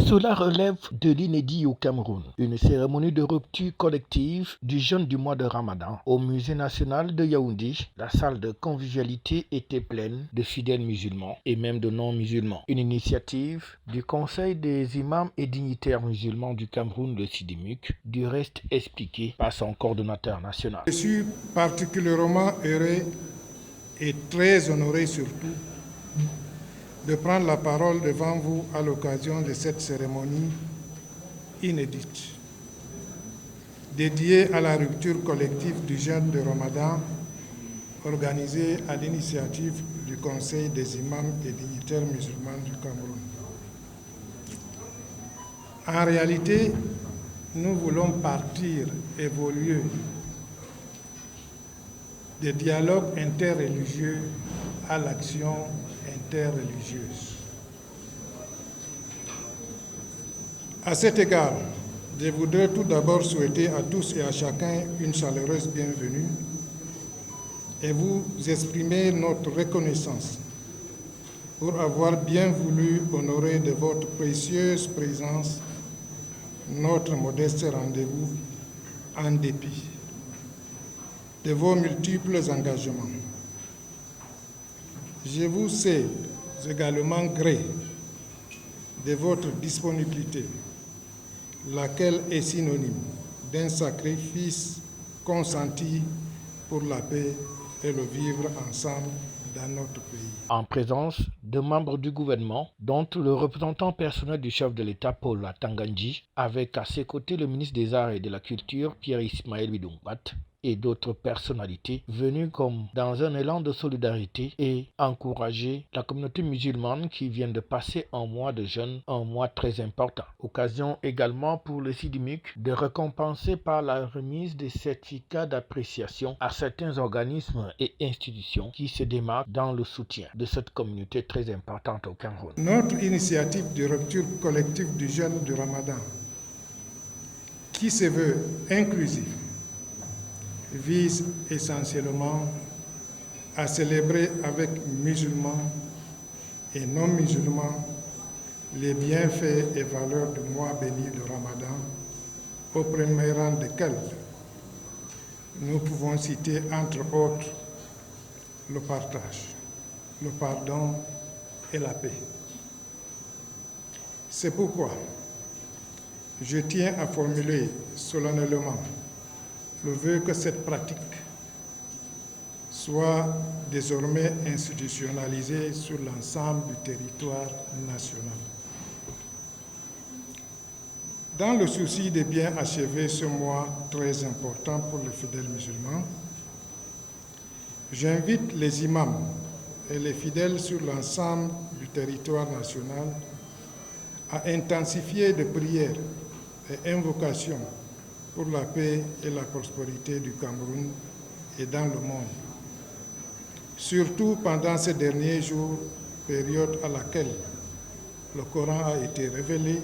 Cela relève de l'inédit au Cameroun, une cérémonie de rupture collective du jeûne du mois de Ramadan. Au musée national de Yaoundé, la salle de convivialité était pleine de fidèles musulmans et même de non-musulmans. Une initiative du Conseil des imams et dignitaires musulmans du Cameroun, le SIDIMUC, du reste expliquée par son coordonnateur national. Je suis particulièrement heureux et très honoré surtout de prendre la parole devant vous à l'occasion de cette cérémonie inédite, dédiée à la rupture collective du jeûne de Ramadan, organisée à l'initiative du Conseil des imams et dignitaires musulmans du Cameroun. En réalité, nous voulons partir évoluer des dialogues interreligieux à l'action interreligieuse. À cet égard, je voudrais tout d'abord souhaiter à tous et à chacun une chaleureuse bienvenue et vous exprimer notre reconnaissance pour avoir bien voulu honorer de votre précieuse présence notre modeste rendez-vous en dépit de vos multiples engagements. Je vous sais également gré de votre disponibilité, laquelle est synonyme d'un sacrifice consenti pour la paix et le vivre ensemble dans notre pays. En présence de membres du gouvernement, dont le représentant personnel du chef de l'État, Paul Atangandji, avec à ses côtés le ministre des Arts et de la Culture, Pierre-Ismaël Bidumbat, et d'autres personnalités venues comme dans un élan de solidarité et encourager la communauté musulmane qui vient de passer un mois de jeûne, un mois très important. Occasion également pour le SIDIMUC de récompenser par la remise des certificats d'appréciation à certains organismes et institutions qui se démarquent dans le soutien de cette communauté très importante au Cameroun. Notre initiative de rupture collective du jeûne du Ramadan, qui se veut inclusive, vise essentiellement à célébrer avec musulmans et non-musulmans les bienfaits et valeurs du mois béni de Ramadan, au premier rang desquels nous pouvons citer entre autres le partage, le pardon et la paix. C'est pourquoi je tiens à formuler solennellement le vœu que cette pratique soit désormais institutionnalisée sur l'ensemble du territoire national. Dans le souci de bien achever ce mois très important pour les fidèles musulmans, j'invite les imams et les fidèles sur l'ensemble du territoire national à intensifier de prières et invocations pour la paix et la prospérité du Cameroun et dans le monde, surtout pendant ces derniers jours, période à laquelle le Coran a été révélé,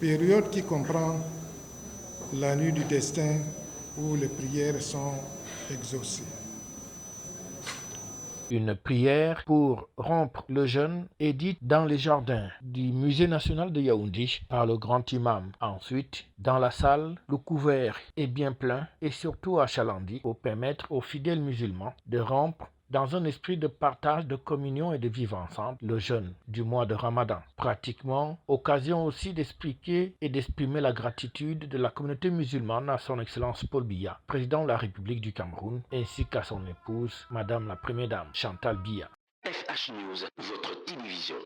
période qui comprend la nuit du destin où les prières sont exaucées. Une prière pour rompre le jeûne est dite dans les jardins du musée national de Yaoundé par le grand imam. Ensuite, dans la salle, le couvert est bien plein et surtout achalandé pour permettre aux fidèles musulmans de rompre dans un esprit de partage, de communion et de vivre ensemble le jeûne du mois de Ramadan. Pratiquement, occasion aussi d'expliquer et d'exprimer la gratitude de la communauté musulmane à son Excellence Paul Biya, président de la République du Cameroun, ainsi qu'à son épouse, Madame la Première Dame, Chantal Biya. FH News, votre télévision.